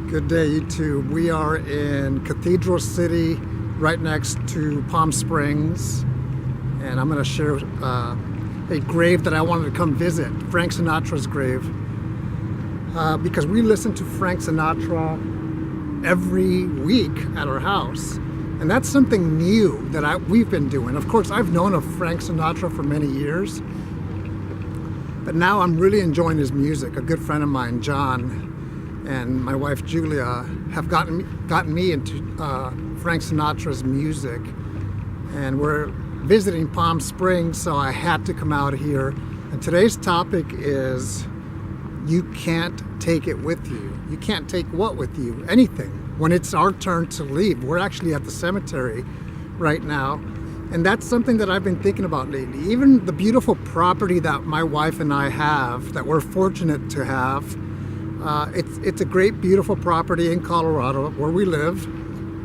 Good day, YouTube. We are in Cathedral City, right next to Palm Springs, and I'm going to share a grave that I wanted to come visit, Frank Sinatra's grave, because we listen to Frank Sinatra every week at our house, and that's something new that we've been doing. Of course, I've known of Frank Sinatra for many years, but now I'm really enjoying his music. A good friend of mine, John, and my wife Julia have gotten me into Frank Sinatra's music, and we're visiting Palm Springs, so I had to come out here. And today's topic is you can't take it with you. You can't take what with you? Anything. When it's our turn to leave. We're actually at the cemetery right now, and that's something that I've been thinking about lately. Even the beautiful property that my wife and I have, that we're fortunate to have, it's a great, beautiful property in Colorado where we live,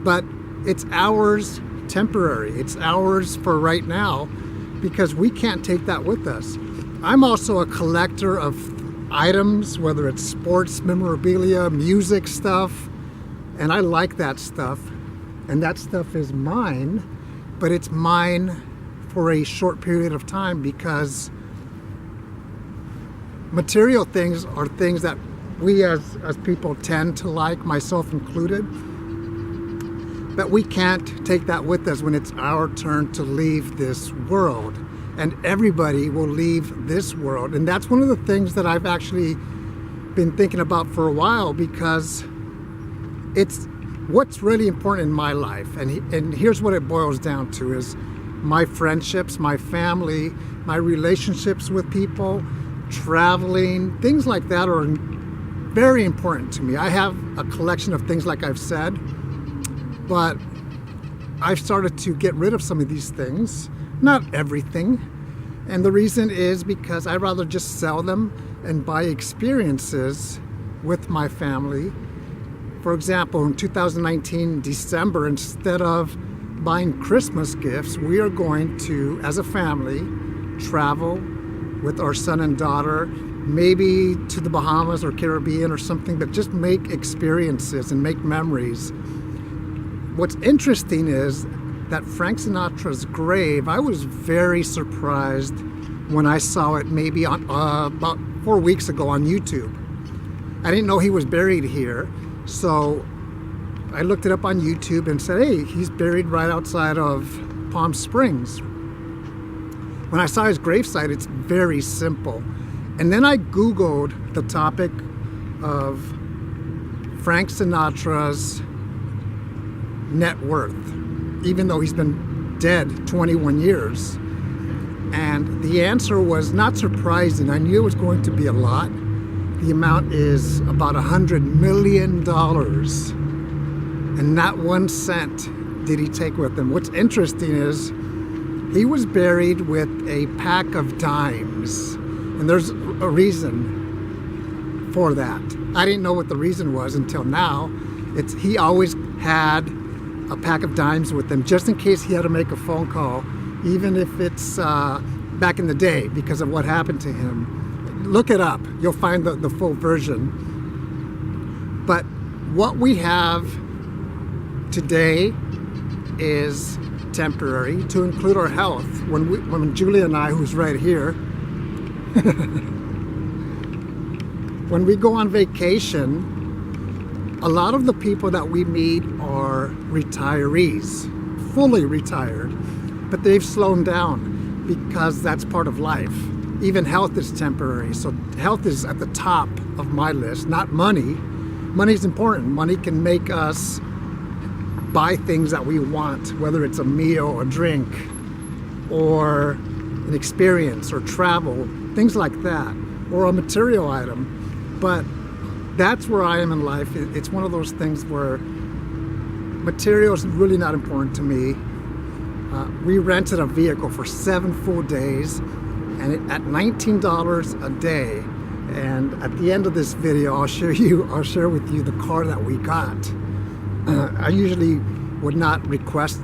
but it's ours temporary. It's ours for right now because we can't take that with us. I'm also a collector of items, whether it's sports memorabilia, music stuff, and I like that stuff, and that stuff is mine, but it's mine for a short period of time because material things are things that we as people tend to like, myself included, but we can't take that with us when it's our turn to leave this world. And everybody will leave this world. And that's one of the things that I've actually been thinking about for a while, because it's what's really important in my life. And here's what it boils down to is my friendships, my family, my relationships with people, traveling, things like that are very important to me. I have a collection of things, like I've said, but I've started to get rid of some of these things, not everything. And the reason is because I'd rather just sell them and buy experiences with my family. For example, in 2019, December, instead of buying Christmas gifts, we are going to, as a family, travel with our son and daughter, maybe to the Bahamas or Caribbean or something, but just make experiences and make memories. What's interesting is that Frank Sinatra's grave, I was very surprised when I saw it maybe on about 4 weeks ago on YouTube. I didn't know he was buried here, so I looked it up on YouTube and said, hey, he's buried right outside of Palm Springs. When I saw his gravesite, it's very simple. And then I Googled the topic of Frank Sinatra's net worth, even though he's been dead 21 years. And the answer was not surprising. I knew it was going to be a lot. The amount is about $100 million. And not 1 cent did he take with him. What's interesting is he was buried with a pack of dimes. And there's a reason for that. I didn't know what the reason was until now. He always had a pack of dimes with him, just in case he had to make a phone call, even if it's back in the day because of what happened to him. Look it up. You'll find the full version. But what we have today is temporary, to include our health. When Julia and I, who's right here, when we go on vacation, a lot of the people that we meet are retirees, fully retired, but they've slowed down because that's part of life. Even health is temporary, so health is at the top of my list, not money. Money's important. Money can make us buy things that we want, whether it's a meal, a drink, or an experience, or travel, things like that, or a material item. But that's where I am in life. It's one of those things where material is really not important to me. We rented a vehicle for 7 full days, and at $19 a day. And at the end of this video, I'll share with you the car that we got. I usually would not request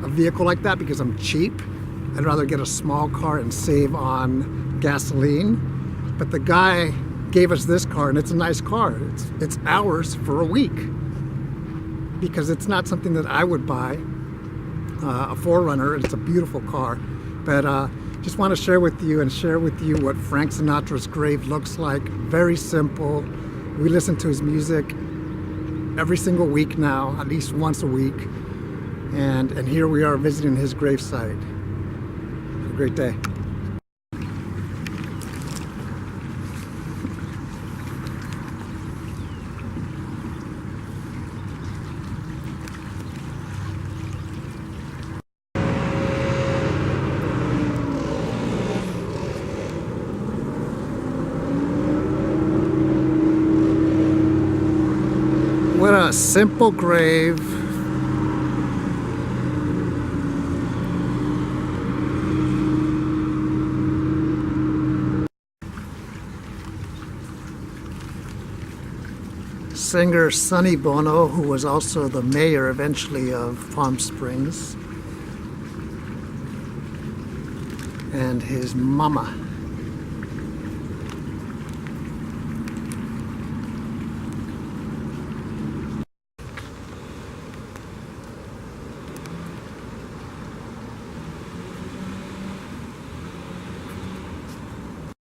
a vehicle like that because I'm cheap. I'd rather get a small car and save on gasoline. But the guy gave us this car, and it's a nice car. It's ours for a week because it's not something that I would buy. A 4Runner. It's a beautiful car, but just want to share with you what Frank Sinatra's grave looks like. Very simple. We listen to his music every single week now, at least once a week, and here we are visiting his gravesite. Have a great day. What a simple grave. Singer Sonny Bono, who was also the mayor eventually of Palm Springs, and his mama.